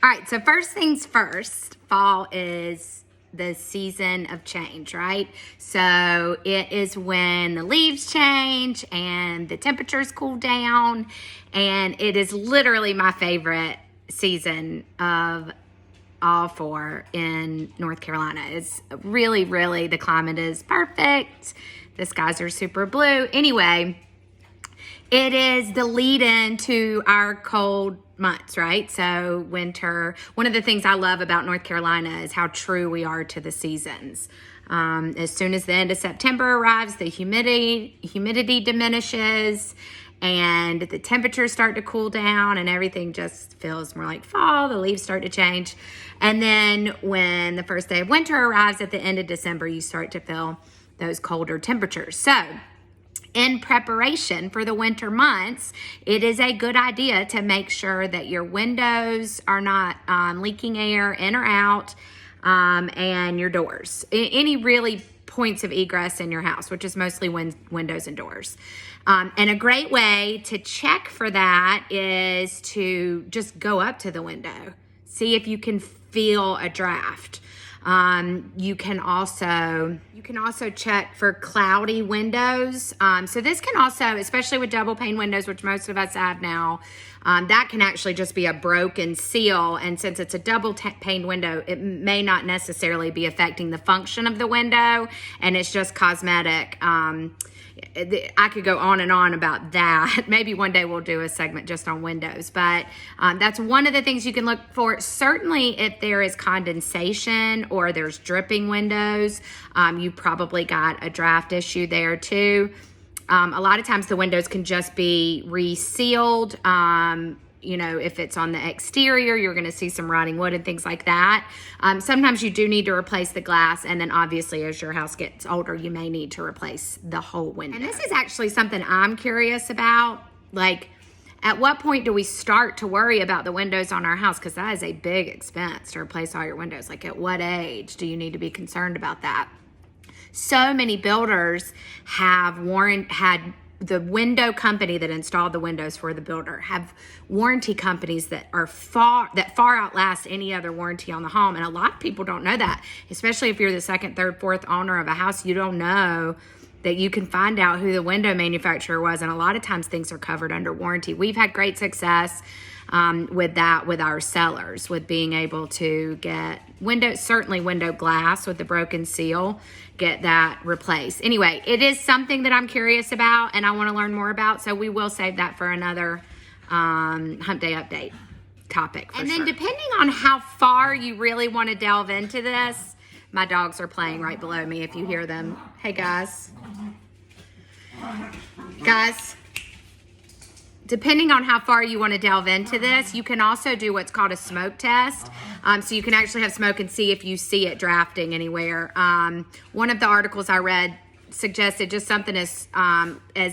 All right, so first things first, fall is the season of change, right? So it is when the leaves change and the temperatures cool down, and it is literally my favorite season of all four in North Carolina. It's really, really, the climate is perfect. The skies are super blue. Anyway, it is the lead-in to our cold months, right? So winter. One of the things I love about North Carolina is how true we are to the seasons. As soon as the end of September arrives, the humidity diminishes, and the temperatures start to cool down, and everything just feels more like fall. The leaves start to change. And then when the first day of winter arrives at the end of December, you start to feel those colder temperatures. So in preparation for the winter months, it is a good idea to make sure that your windows are not leaking air in or out, and your doors. Any really points of egress in your house, which is mostly windows and doors. And a great way to check for that is to just go up to the window. See if you can feel a draft. You can also check for cloudy windows. So this can also, especially with double pane windows, which most of us have now, that can actually just be a broken seal. And since it's a double pane window, it may not necessarily be affecting the function of the window, and it's just cosmetic. I could go on and on about that. Maybe one day we'll do a segment just on windows, but that's one of the things you can look for. Certainly if there is condensation or there's dripping windows, you probably got a draft issue there too. A lot of times the windows can just be resealed. If it's on the exterior, you're going to see some rotting wood and things like that. Sometimes you do need to replace the glass, and then obviously as your house gets older, you may need to replace the whole window. And this is actually something I'm curious about. Like, at what point do we start to worry about the windows on our house? Because that is a big expense to replace all your windows. Like, at what age do you need to be concerned about that? So many builders have had the window company that installed the windows for the builder have warranty companies that far outlast any other warranty on the home. And a lot of people don't know that, especially if you're the second, third, fourth owner of a house. You don't know that you can find out who the window manufacturer was. And a lot of times things are covered under warranty. We've had great success with that with our sellers, with being able to get certainly window glass with the broken seal, get that replaced. Anyway, it is something that I'm curious about and I want to learn more about, so we will save that for another Humpday update topic. And then depending on how far you really want to delve into this, my dogs are playing right below me if you hear them. Hey guys. Depending on how far you want to delve into this, you can also do what's called a smoke test. So you can actually have smoke and see if you see it drafting anywhere. One of the articles I read suggested just something as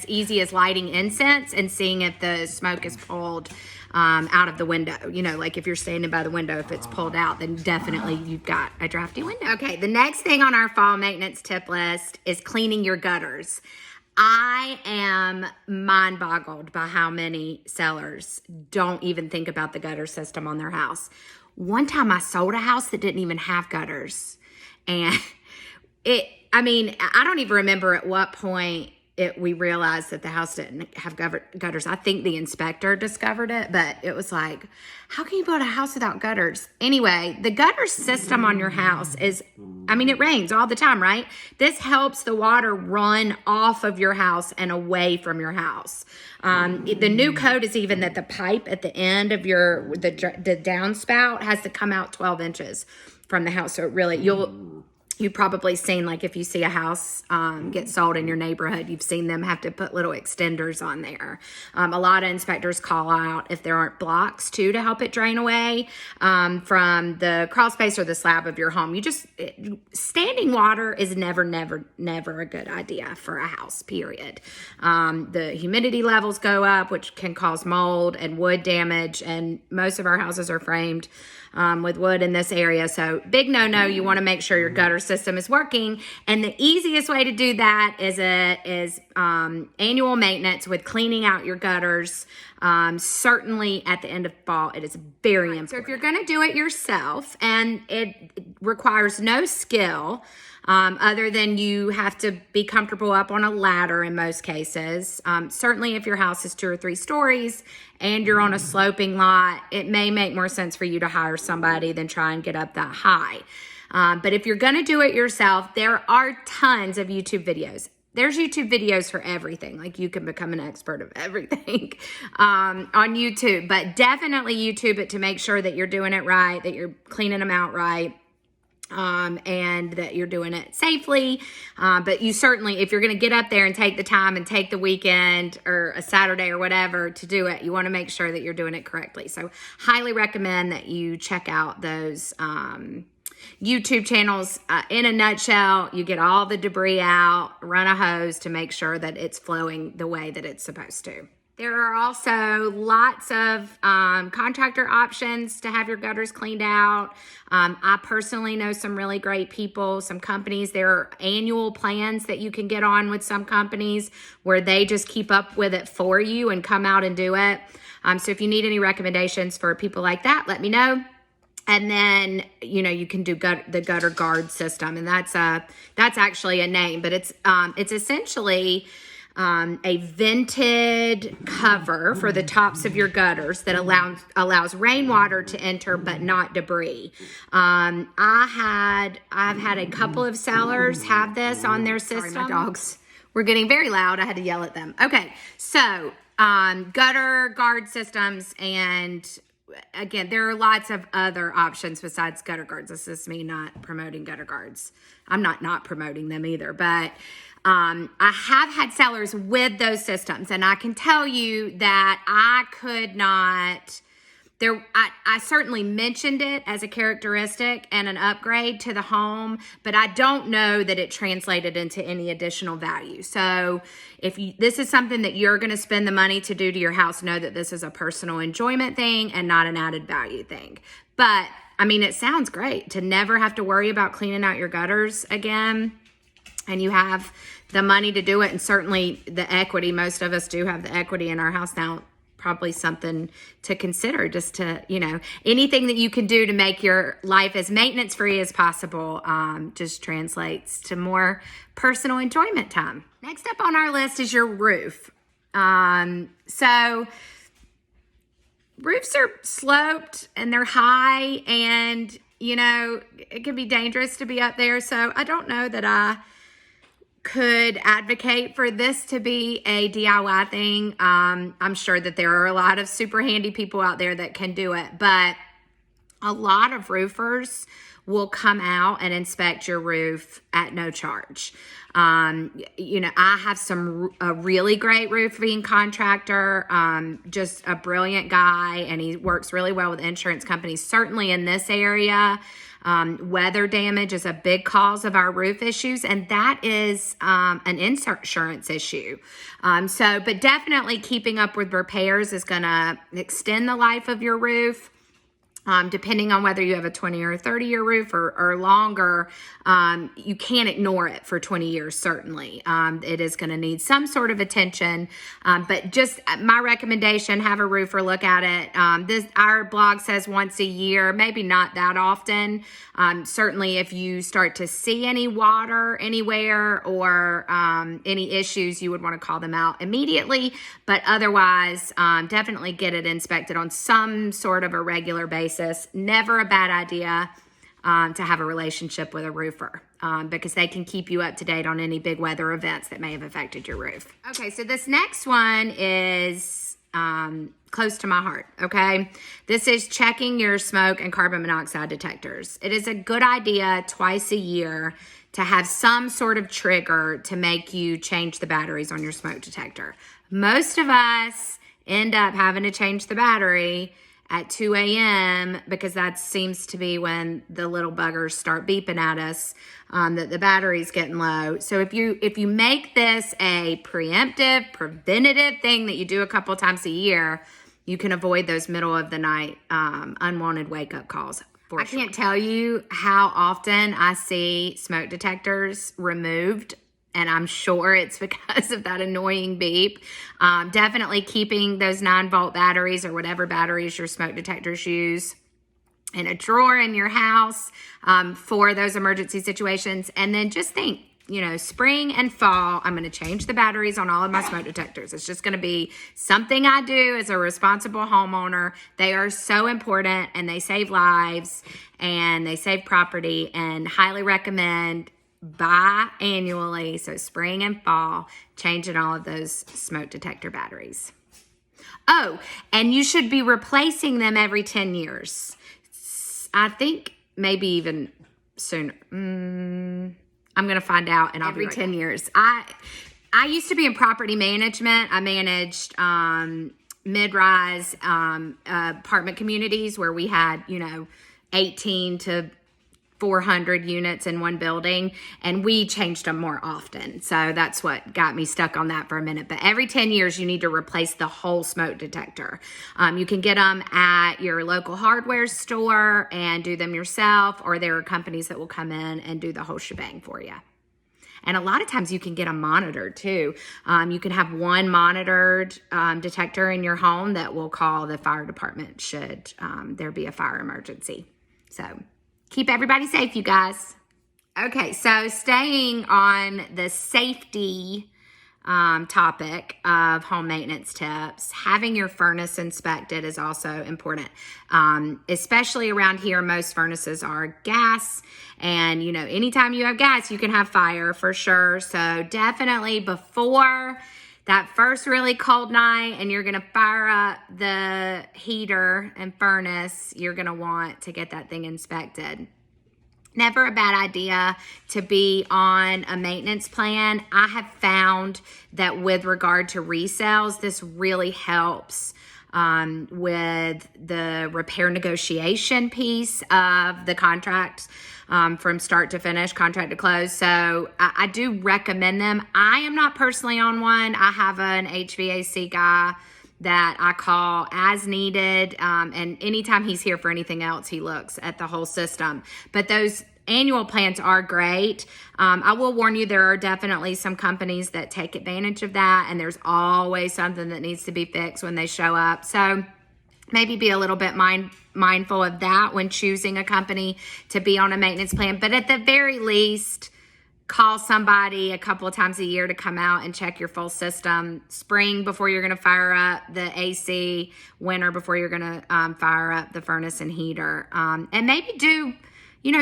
easy as lighting incense and seeing if the smoke is pulled out of the window. Like if you're standing by the window, if it's pulled out, then definitely you've got a drafty window. Okay, the next thing on our fall maintenance tip list is cleaning your gutters. I am mind boggled by how many sellers don't even think about the gutter system on their house. One time I sold a house that didn't even have gutters. And I don't even remember at what point we realized that the house didn't have gutters. I think the inspector discovered it, but it was like, how can you build a house without gutters? Anyway, the gutter system on your house it rains all the time, right? This helps the water run off of your house and away from your house. The new code is even that the pipe at the end of the downspout has to come out 12 inches from the house. So it really, you've probably seen, like if you see a house get sold in your neighborhood, you've seen them have to put little extenders on there. A lot of inspectors call out if there aren't blocks too to help it drain away from the crawl space or the slab of your home. Standing water is never a good idea for a house, period. The humidity levels go up, which can cause mold and wood damage, and most of our houses are framed with wood in this area. So big no-no, you want to make sure your gutter system is working. And the easiest way to do that is annual maintenance with cleaning out your gutters. Certainly at the end of fall, it is very important. So if you're going to do it yourself, and it requires no skill, other than you have to be comfortable up on a ladder in most cases. Certainly if your house is 2 or 3 stories and you're on a sloping lot, it may make more sense for you to hire somebody than try and get up that high. But if you're going to do it yourself, there are tons of YouTube videos. There's YouTube videos for everything. Like, you can become an expert of everything on YouTube. But definitely YouTube it to make sure that you're doing it right, that you're cleaning them out right. And that you're doing it safely. But you certainly, if you're going to get up there and take the time and take the weekend or a Saturday or whatever to do it, you want to make sure that you're doing it correctly. So highly recommend that you check out those YouTube channels. In a nutshell, you get all the debris out, run a hose to make sure that it's flowing the way that it's supposed to. There are also lots of contractor options to have your gutters cleaned out. I personally know some really great people, some companies. There are annual plans that you can get on with some companies where they just keep up with it for you and come out and do it. So if you need any recommendations for people like that, let me know. And then, you can do the gutter guard system, and that's actually a name, but it's essentially a vented cover for the tops of your gutters that allows rainwater to enter but not debris. I've had a couple of sellers have this on their system. Sorry, my dogs were getting very loud. I had to yell at them. Okay, so gutter guard systems, and again, there are lots of other options besides gutter guards. This is me not promoting gutter guards. I'm not promoting them either, but I have had sellers with those systems, and I can tell you that I could not. I certainly mentioned it as a characteristic and an upgrade to the home, but I don't know that it translated into any additional value. So if this is something that you're going to spend the money to do to your house, know that this is a personal enjoyment thing and not an added value thing. But I mean, it sounds great to never have to worry about cleaning out your gutters again, and you have the money to do it, and certainly the equity. Most of us do have the equity in our house now. Probably something to consider, just to, anything that you can do to make your life as maintenance free as possible just translates to more personal enjoyment time. Next up on our list is your roof. So roofs are sloped and they're high, and it can be dangerous to be up there. So I don't know that I could advocate for this to be a DIY thing. I'm sure that there are a lot of super handy people out there that can do it, but a lot of roofers will come out and inspect your roof at no charge. I have a really great roofing contractor, just a brilliant guy, and he works really well with insurance companies. Certainly in this area, weather damage is a big cause of our roof issues, and that is an insurance issue. But definitely keeping up with repairs is going to extend the life of your roof. Depending on whether you have a 20 or 30-year roof or longer, you can't ignore it for 20 years, certainly. It is going to need some sort of attention. But just my recommendation, have a roofer look at it. Our blog says once a year, maybe not that often. Certainly if you start to see any water anywhere or any issues, you would want to call them out immediately. But otherwise, definitely get it inspected on some sort of a regular basis. Never a bad idea to have a relationship with a roofer because they can keep you up to date on any big weather events that may have affected your roof. Okay, so this next one is close to my heart, okay? This is checking your smoke and carbon monoxide detectors. It is a good idea twice a year to have some sort of trigger to make you change the batteries on your smoke detector. Most of us end up having to change the battery at 2 a.m. because that seems to be when the little buggers start beeping at us, that the battery's getting low. So if you make this a preemptive, preventative thing that you do a couple times a year, you can avoid those middle of the night unwanted wake up calls. I can't tell you how often I see smoke detectors removed, and I'm sure it's because of that annoying beep. Definitely keeping those 9-volt batteries or whatever batteries your smoke detectors use in a drawer in your house for those emergency situations. And then just think, spring and fall, I'm going to change the batteries on all of my smoke detectors. It's just going to be something I do as a responsible homeowner. They are so important, and they save lives and they save property, and highly recommend biannually, so spring and fall, changing all of those smoke detector batteries. Oh, and you should be replacing them every 10 years. I think maybe even sooner. I'm going to find out, and every 10 years. I used to be in property management. I managed mid-rise apartment communities where we had, 18 to 400 units in one building, and we changed them more often. So that's what got me stuck on that for a minute. But every 10 years, you need to replace the whole smoke detector. You can get them at your local hardware store and do them yourself, or there are companies that will come in and do the whole shebang for you. And a lot of times you can get them monitored too. You can have one monitored detector in your home that will call the fire department should there be a fire emergency. So keep everybody safe, you guys. Okay, so staying on the safety topic of home maintenance tips, having your furnace inspected is also important. Especially around here, most furnaces are gas, and anytime you have gas, you can have fire for sure. So definitely before that first really cold night and you're gonna fire up the heater and furnace, you're gonna want to get that thing inspected. Never a bad idea to be on a maintenance plan. I have found that with regard to resales, this really helps with the repair negotiation piece of the contract from start to finish, contract to close. So I do recommend them. I am not personally on one. I have an HVAC guy that I call as needed. And anytime he's here for anything else, he looks at the whole system. But those annual plans are great. I will warn you, there are definitely some companies that take advantage of that, and there's always something that needs to be fixed when they show up. So maybe be a little bit mindful of that when choosing a company to be on a maintenance plan. But at the very least, call somebody a couple of times a year to come out and check your full system. Spring before you're going to fire up the AC, winter before you're going to fire up the furnace and heater. And maybe do,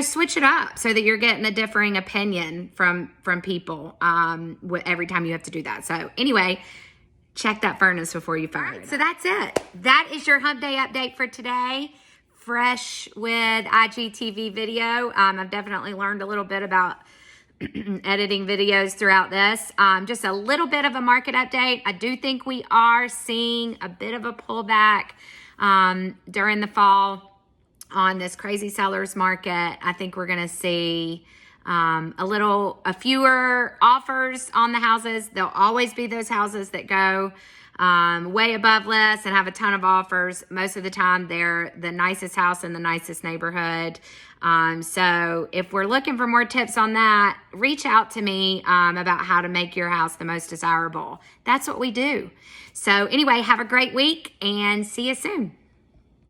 switch it up so that you're getting a differing opinion from people every time you have to do that. So anyway, check that furnace before you fire it. So that's it. That is your Hump Day update for today. Fresh with IGTV video. I've definitely learned a little bit about editing videos throughout this. Just a little bit of a market update. I do think we are seeing a bit of a pullback during the fall on this crazy seller's market. I think we're going to see a fewer offers on the houses. There'll always be those houses that go way above list and have a ton of offers. Most of the time, they're the nicest house in the nicest neighborhood. So if we're looking for more tips on that, reach out to me about how to make your house the most desirable. That's what we do. So anyway, have a great week and see you soon.